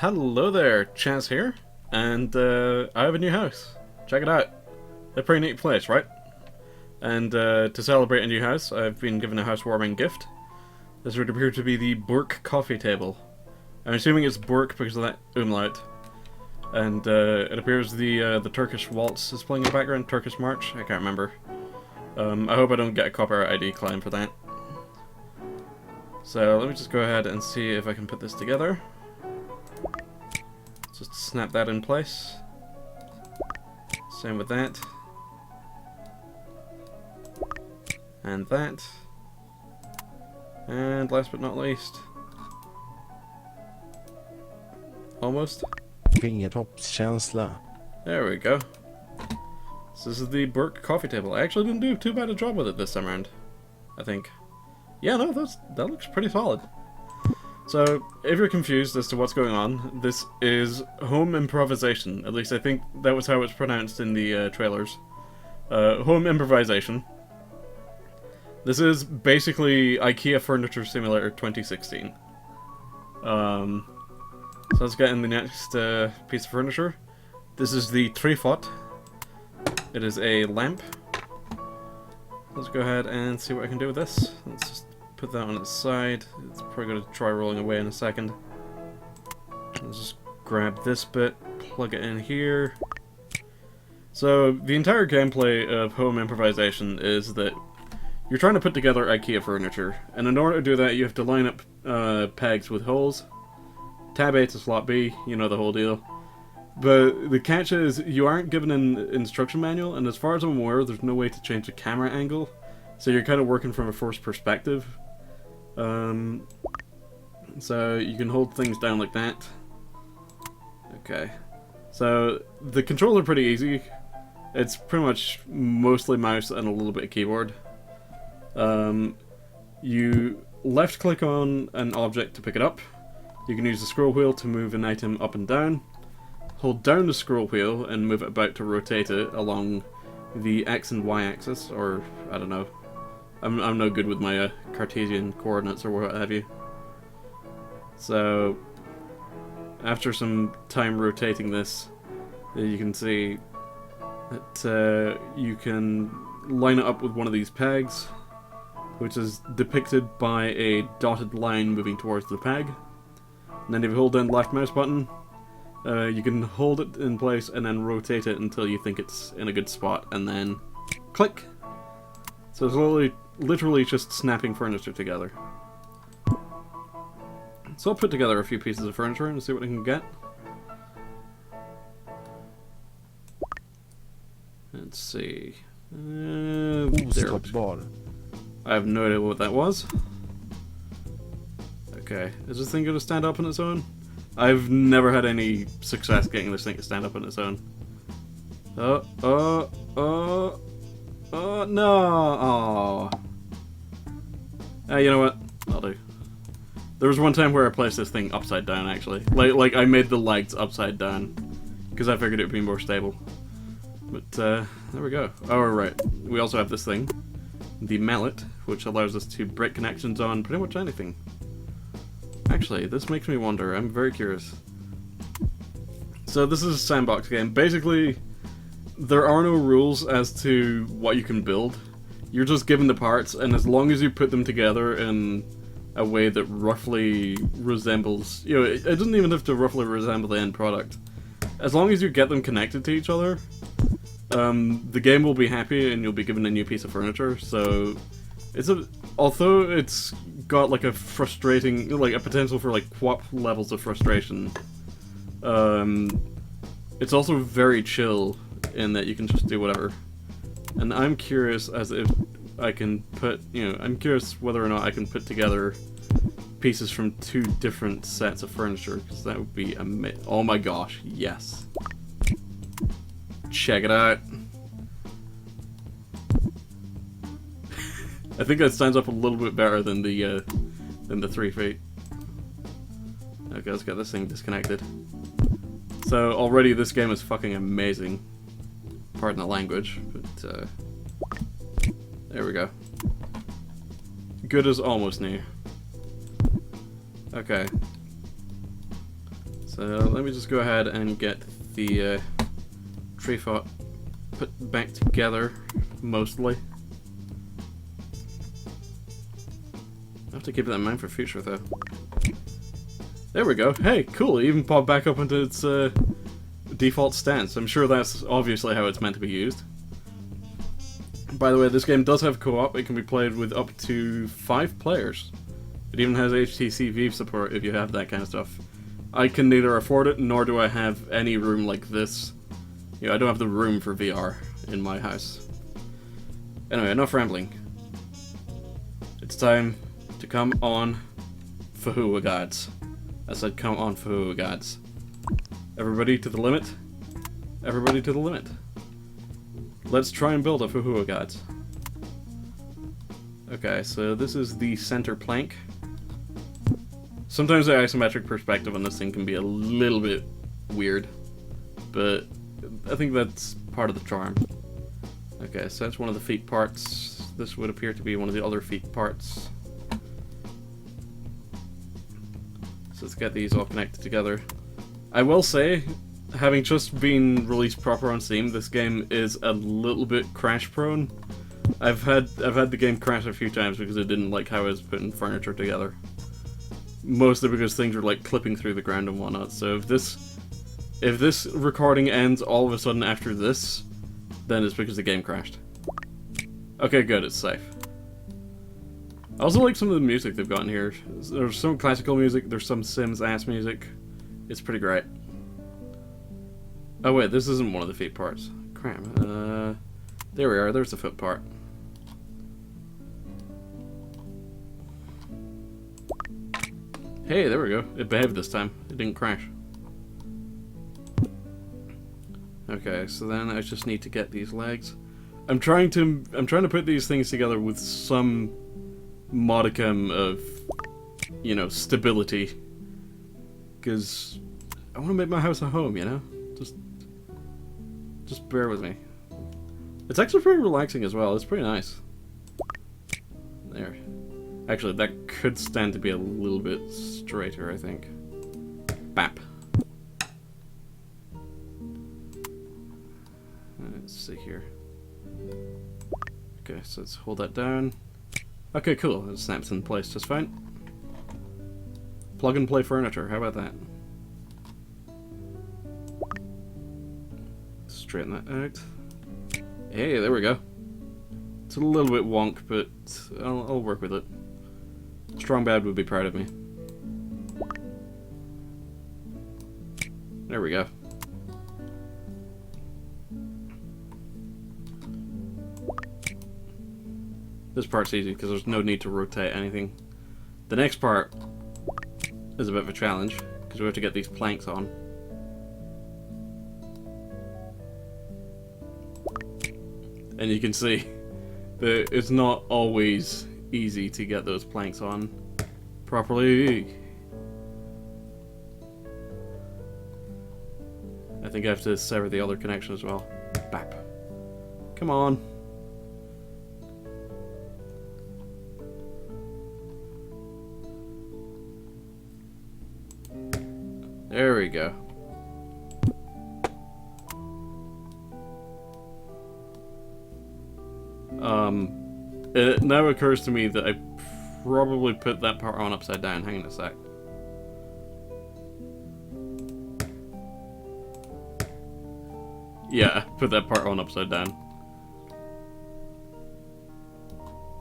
Hello there, Chaz here, and I have a new house. Check it out. A pretty neat place, right? And to celebrate a new house, I've been given a housewarming gift. This would appear to be the Burke coffee table. I'm assuming it's Burke because of that umlaut. And it appears the Turkish waltz is playing in the background, Turkish march, I can't remember. I hope I don't get a copyright ID claim for that. So let me just go ahead and see if I can put this together. Just snap that in place. Same with that. And that. And last but not least. Almost. Fingertoppskänsla. There we go. So this is the Burke coffee table. I actually didn't do too bad a job with it this time around, I think. Yeah, no, that looks pretty solid. So, if you're confused as to what's going on, this is home improvisation. At least I think that was how it's pronounced in the trailers. Home improvisation. This is basically IKEA Furniture Simulator 2016. So let's get in the next piece of furniture. This is the trefot. It is a lamp. Let's go ahead and see what I can do with this. Let's just put that on its side. It's probably going to try rolling away in a second. Let's just grab this bit, plug it in here. So the entire gameplay of home improvisation is that you're trying to put together IKEA furniture, and in order to do that you have to line up pegs with holes. Tab A to slot B, you know the whole deal. But the catch is, you aren't given an instruction manual, and as far as I'm aware, there's no way to change the camera angle. So you're kind of working from a first perspective. So you can hold things down like that. Okay. So the controls are pretty easy. It's pretty much mostly mouse and a little bit of keyboard. You left click on an object to pick it up. You can use the scroll wheel to move an item up and down. Hold down the scroll wheel and move it about to rotate it along the X and Y axis, or I don't know. I'm no good with my Cartesian coordinates or what have you. So after some time rotating this, you can see that you can line it up with one of these pegs, which is depicted by a dotted line moving towards the peg. And then if you hold down the left mouse button, you can hold it in place and then rotate it until you think it's in a good spot, and then click. So it's literally just snapping furniture together. So I'll put together a few pieces of furniture and see what I can get. Let's see. There. I have no idea what that was. Okay, is this thing going to stand up on its own? I've never had any success getting this thing to stand up on its own. Oh, no! Oh. You know what? I'll do. There was one time where I placed this thing upside down, actually. Like I made the legs upside down, because I figured it would be more stable. But, there we go. Oh, right. We also have this thing, the mallet, which allows us to break connections on pretty much anything. Actually, this makes me wonder. I'm very curious. So this is a sandbox game. Basically, there are no rules as to what you can build. You're just given the parts, and as long as you put them together in a way that roughly resembles... You know, it doesn't even have to roughly resemble the end product. As long as you get them connected to each other, the game will be happy and you'll be given a new piece of furniture. So, although it's got like a frustrating, like a potential for like QWOP levels of frustration, it's also very chill in that you can just do whatever. And I'm curious as if I can put, I'm curious whether or not I can put together pieces from two different sets of furniture, because that would be amazing. Oh my gosh, yes. Check it out. I think that stands up a little bit better than the 3 feet. Okay, let's get this thing disconnected. So already this game is fucking amazing. Pardon the language, but there we go. Good as almost new. Okay. So let me just go ahead and get the tree pot put back together, mostly. I have to keep that in mind for future, though. There we go. Hey, cool. It even popped back up into its default stance. I'm sure that's obviously how it's meant to be used. By the way, this game does have co-op. It can be played with up to 5 players. It even has HTC Vive support if you have that kind of stuff. I can neither afford it, nor do I have any room like this. You know, I don't have the room for VR in my house. Anyway, enough rambling. It's time to come on Fahua Gods. I said come on Fahua Gods. Everybody to the limit. Everybody to the limit. Let's try and build a Fahua Gods. Okay, so this is the center plank. Sometimes the isometric perspective on this thing can be a little bit weird, but I think that's part of the charm. Okay, so that's one of the feet parts. This would appear to be one of the other feet parts. So let's get these all connected together. I will say, having just been released proper on Steam, this game is a little bit crash prone. I've had the game crash a few times because it didn't like how I was putting furniture together. Mostly because things are like clipping through the ground and whatnot. So if this recording ends all of a sudden after this, then it's because the game crashed. Okay, good, it's safe. I also like some of the music they've got in here. There's some classical music, there's some Sims-ass music. It's pretty great. Oh wait, this isn't one of the feet parts. Crap. There we are, there's the foot part. Hey, there we go. It behaved this time. It didn't crash. Okay, so then I just need to get these legs. I'm trying to put these things together with some modicum of, you know, stability. Because I want to make my house a home, you know? Just bear with me. It's actually pretty relaxing as well. It's pretty nice. There. Actually, that could stand to be a little bit straighter, I think. Bap. Let's see here. Okay, so let's hold that down. Okay, cool. It snaps in place just fine. Plug and play furniture. How about that? Straighten that out. Hey, there we go. It's a little bit wonk, but I'll work with it. Strong Bad would be proud of me. There we go. This part's easy because there's no need to rotate anything. The next part is a bit of a challenge because we have to get these planks on. And you can see that it's not always easy to get those planks on properly. I think I have to sever the other connection as well. Bap. Come on. There we go. It now occurs to me that I probably put that part on upside down. Hang on a sec. Yeah, put that part on upside down.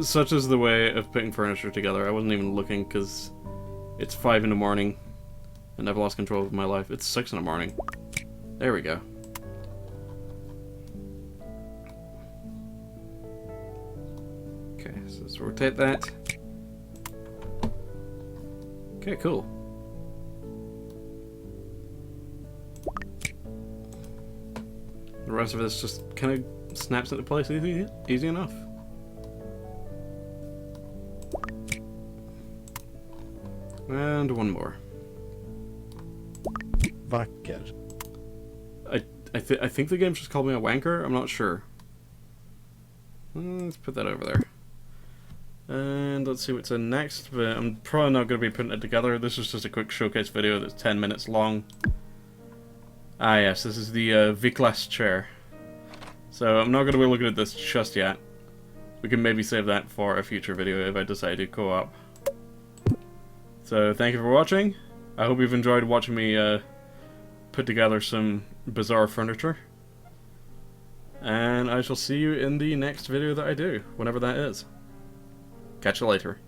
Such is the way of putting furniture together. I wasn't even looking because it's 5 in the morning and I've lost control of my life. It's 6 in the morning. There we go. Okay, so let's rotate that. Okay, cool. The rest of this just kind of snaps into place easy enough. And one more. Vacker. I think the game's just called me a wanker. I'm not sure. Let's put that over there. And let's see what's in next, but I'm probably not going to be putting it together. This is just a quick showcase video that's 10 minutes long. Ah yes, this is the V-Class chair. So I'm not going to be looking at this just yet. We can maybe save that for a future video if I decide to co-op. So thank you for watching. I hope you've enjoyed watching me put together some bizarre furniture. And I shall see you in the next video that I do, whenever that is. Catch you later.